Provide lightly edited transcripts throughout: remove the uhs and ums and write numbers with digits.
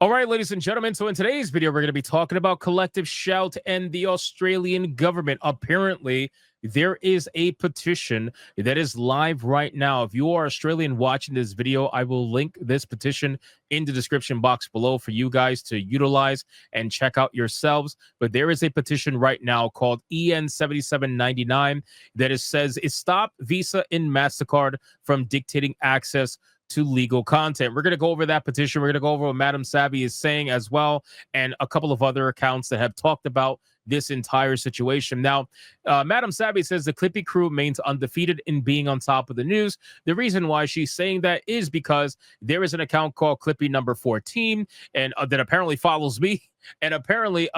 All right, ladies and gentlemen. So in today's video, we're going to be talking about Collective Shout and the Australian government. Apparently, there is a petition that is live right now. If you are Australian watching this video, I will link this petition in the description box below for you guys to utilize and check out yourselves. But there is a petition right now called EN7799 that says it stop Visa and Mastercard from dictating access to legal content. We're going to go over that petition. We're going to go over what Madam Savvy is saying as well, and a couple of other accounts that have talked about this entire situation. Now, Madam Savvy says the Clippy crew remains undefeated in being on top of the news. The reason why she's saying that is because there is an account called Clippy number 14, and that apparently follows me. And apparently,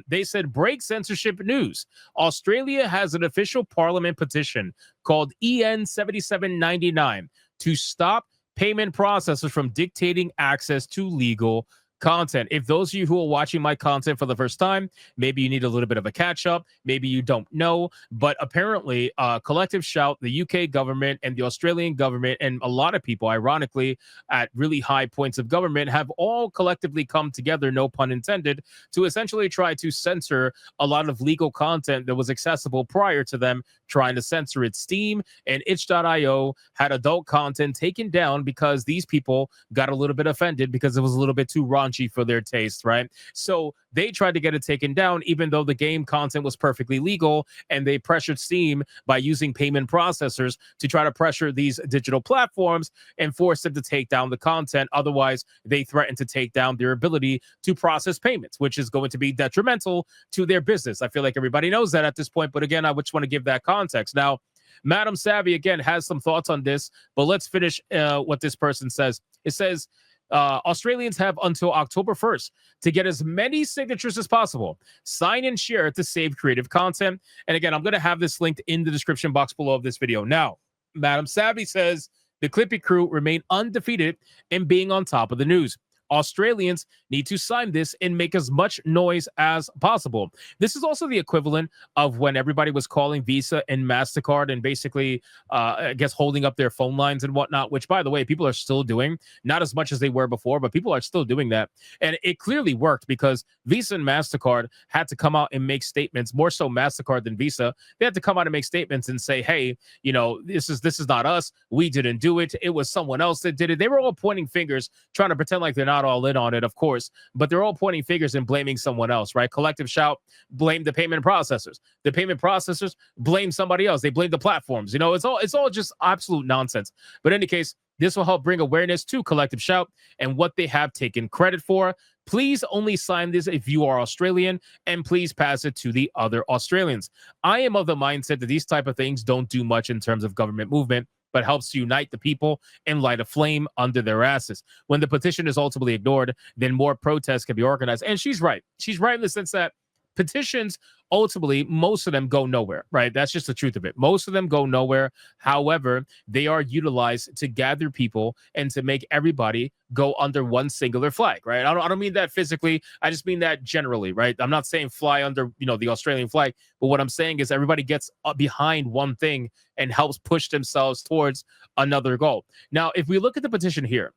they said break censorship news. Australia has an official parliament petition called EN7799 to stop payment processors from dictating access to legal content. If those of you who are watching my content for the first time, maybe you need a little bit of a catch up, maybe you don't know, but apparently Collective Shout, the UK government and the Australian government, and a lot of people, ironically, at really high points of government, have all collectively come together, no pun intended, to essentially try to censor a lot of legal content that was accessible prior to them trying to censor it. Steam and itch.io had adult content taken down because these people got a little bit offended because it was a little bit too raunchy for their taste, right? So they tried to get it taken down, even though the game content was perfectly legal, and they pressured Steam by using payment processors to try to pressure these digital platforms and force them to take down the content. Otherwise, they threatened to take down their ability to process payments, which is going to be detrimental to their business. I feel like everybody knows that at this point, but again, I just want to give that context. Now, Madam Savvy, again, has some thoughts on this, but let's finish what this person says. It says, Australians have until October 1st to get as many signatures as possible. Sign and share to save creative content. And again, I'm going to have this linked in the description box below of this video. Now, Madam Savvy says the Clippy crew remain undefeated in being on top of the news. Australians need to sign this and make as much noise as possible. This is also the equivalent of when everybody was calling Visa and MasterCard and basically, I guess, holding up their phone lines and whatnot, which, by the way, people are still doing. Not as much as they were before, but people are still doing that. And it clearly worked because Visa and MasterCard had to come out and make statements, more so MasterCard than Visa. They had to come out and make statements and say, hey, you know, this is not us. We didn't do it. It was someone else that did it. They were all pointing fingers, trying to pretend like they're not all in on it, of course, but they're all pointing fingers and blaming someone else, right? Collective Shout blame the payment processors. The payment processors blame somebody else. They blame the platforms. You know, it's all just absolute nonsense. But in any case, this will help bring awareness to Collective Shout and what they have taken credit for. Please only sign this if you are Australian, and please pass it to the other Australians. I am of the mindset that these type of things don't do much in terms of government movement, but helps to unite the people and light a flame under their asses. When the petition is ultimately ignored, then more protests can be organized. And she's right. She's right in the sense that petitions, ultimately, most of them go nowhere, right? That's just the truth of it. Most of them go nowhere. However, they are utilized to gather people and to make everybody go under one singular flag, right? I don't mean that physically. I just mean that generally, right? I'm not saying fly under, the Australian flag, but what I'm saying is everybody gets behind one thing and helps push themselves towards another goal. Now, if we look at the petition here,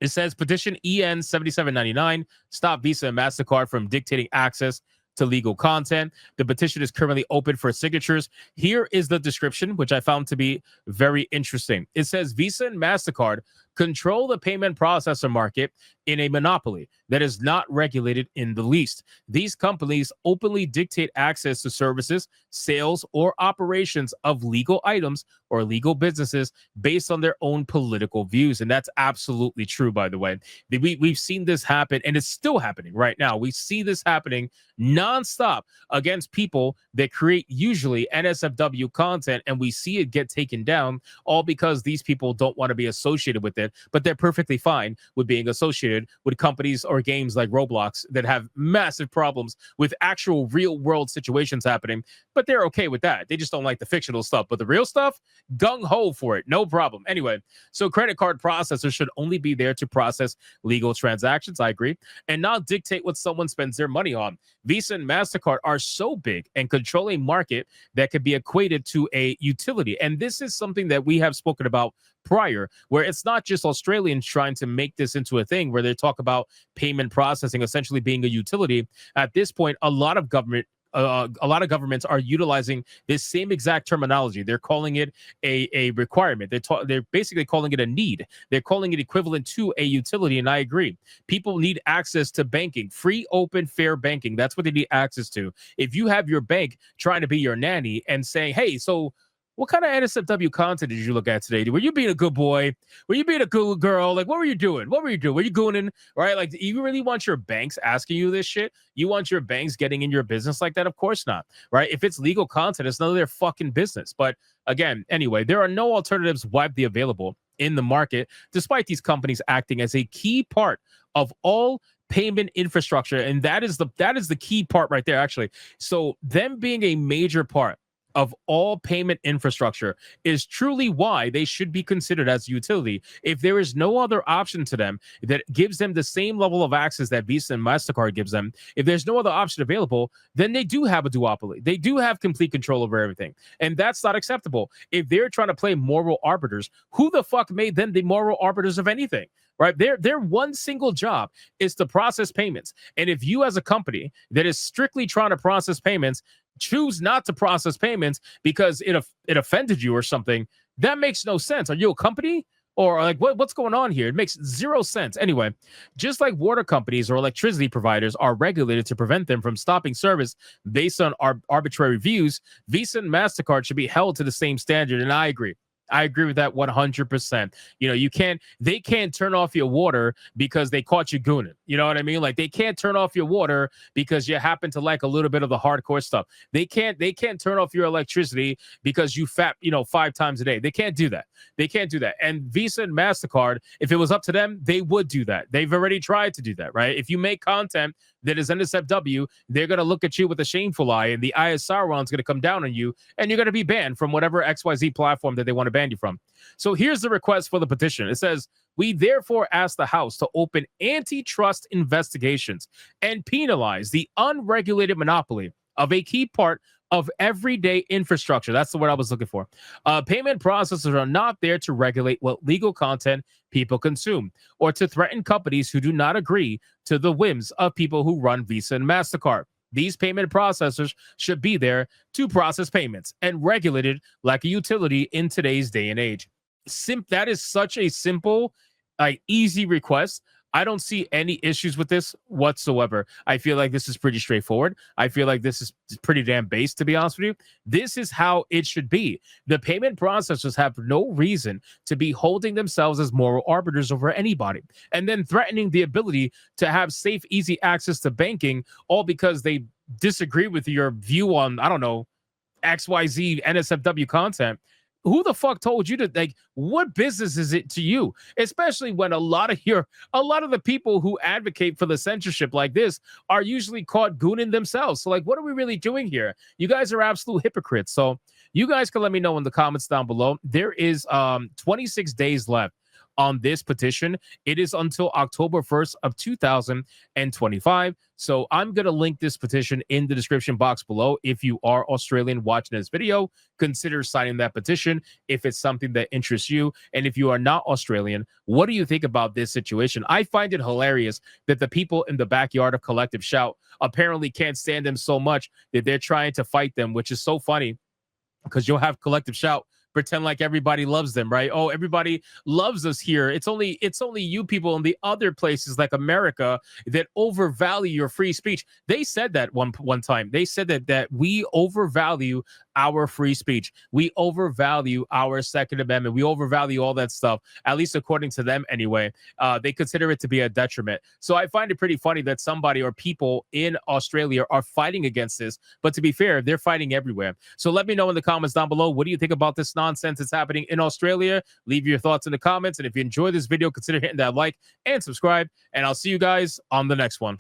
it says petition EN7799, stop Visa and MasterCard from dictating access to legal content. The petition is currently open for signatures. Here is the description, which I found to be very interesting. It says Visa and MasterCard control the payment processor market in a monopoly that is not regulated in the least. These companies openly dictate access to services, sales, or operations of legal items or legal businesses based on their own political views. And that's absolutely true, by the way. We've seen this happen, and it's still happening right now. We see this happening nonstop against people that create usually NSFW content, and we see it get taken down, all because these people don't want to be associated with it, but they're perfectly fine with being associated with companies or games like Roblox that have massive problems with actual real world situations happening, but they're okay with that. They just don't like the fictional stuff, but the real stuff, gung-ho for it, no problem. Anyway, so credit card processors should only be there to process legal transactions, I agree, and not dictate what someone spends their money on. Visa and MasterCard are so big and control a market that could be equated to a utility. And this is something that we have spoken about prior, where it's not just Australians trying to make this into a thing where they talk about payment processing essentially being a utility. At this point, a lot of governments are utilizing this same exact terminology. They're calling it a requirement. They're basically calling it a need. They're calling it equivalent to a utility, and I agree. People need access to banking, free, open, fair banking. That's what they need access to. If you have your bank trying to be your nanny and saying, hey, so what kind of NSFW content did you look at today? Were you being a good boy? Were you being a good girl? Like, what were you doing? What were you doing? Were you gooning? Right? Like, you really want your banks asking you this shit? You want your banks getting in your business like that? Of course not. Right? If it's legal content, it's none of their fucking business. But again, anyway, there are no alternatives widely available in the market, despite these companies acting as a key part of all payment infrastructure. And that is the key part right there, actually. So them being a major part of all payment infrastructure is truly why they should be considered as utility. If there is no other option to them that gives them the same level of access that Visa and MasterCard gives them, if there's no other option available, then they do have a duopoly. They do have complete control over everything. And that's not acceptable. If they're trying to play moral arbiters, who the fuck made them the moral arbiters of anything? Right? Their one single job is to process payments. And if you as a company that is strictly trying to process payments choose not to process payments because it offended you or something, that makes no sense. Are you a company? Or like what's going on here? It makes zero sense. Anyway, just like water companies or electricity providers are regulated to prevent them from stopping service based on arbitrary views, Visa and MasterCard should be held to the same standard. And I agree. I agree with that 100%. You know, they can't turn off your water because they caught you gooning. You know what I mean? Like, they can't turn off your water because you happen to like a little bit of the hardcore stuff. They can't turn off your electricity because you fap, 5 times a day. They can't do that. They can't do that. And Visa and MasterCard, if it was up to them, they would do that. They've already tried to do that, right? If you make content that is NSFW, they're going to look at you with a shameful eye, and the eye of Sauron's going to come down on you, and you're going to be banned from whatever XYZ platform that they want to ban you from. So here's the request for the petition. It says, we therefore ask the House to open antitrust investigations and penalize the unregulated monopoly of a key part of everyday infrastructure. That's the word I was looking for. Payment processors are not there to regulate what legal content people consume or to threaten companies who do not agree to the whims of people who run Visa and MasterCard. These payment processors should be there to process payments and regulated like a utility in today's day and age. That is such a simple, easy request. I don't see any issues with this whatsoever. I feel like this is pretty straightforward. I feel like this is pretty damn base, to be honest with you. This is how it should be. The payment processors have no reason to be holding themselves as moral arbiters over anybody and then threatening the ability to have safe, easy access to banking, all because they disagree with your view on, I don't know, XYZ NSFW content. Who the fuck told you to, what business is it to you? Especially when a lot of the people who advocate for the censorship like this are usually caught gooning themselves. So what are we really doing here? You guys are absolute hypocrites. So you guys can let me know in the comments down below. There is 26 days left on this petition. It is until October 1st of 2025. So I'm going to link this petition in the description box below. If you are Australian watching this video, consider signing that petition if it's something that interests you. And if you are not Australian, what do you think about this situation? I find it hilarious that the people in the backyard of Collective Shout apparently can't stand them so much that they're trying to fight them, which is so funny because you'll have Collective Shout pretend like everybody loves them, right? Oh, everybody loves us here. It's only you people in the other places like America that overvalue your free speech. They said that one time. They said that we overvalue our free speech. We overvalue our Second Amendment. We overvalue all that stuff, at least according to them anyway. They consider it to be a detriment. So I find it pretty funny that somebody or people in Australia are fighting against this. But to be fair, they're fighting everywhere. So let me know in the comments down below, what do you think about this nonsense that's happening in Australia? Leave your thoughts in the comments. And if you enjoyed this video, consider hitting that like and subscribe. And I'll see you guys on the next one.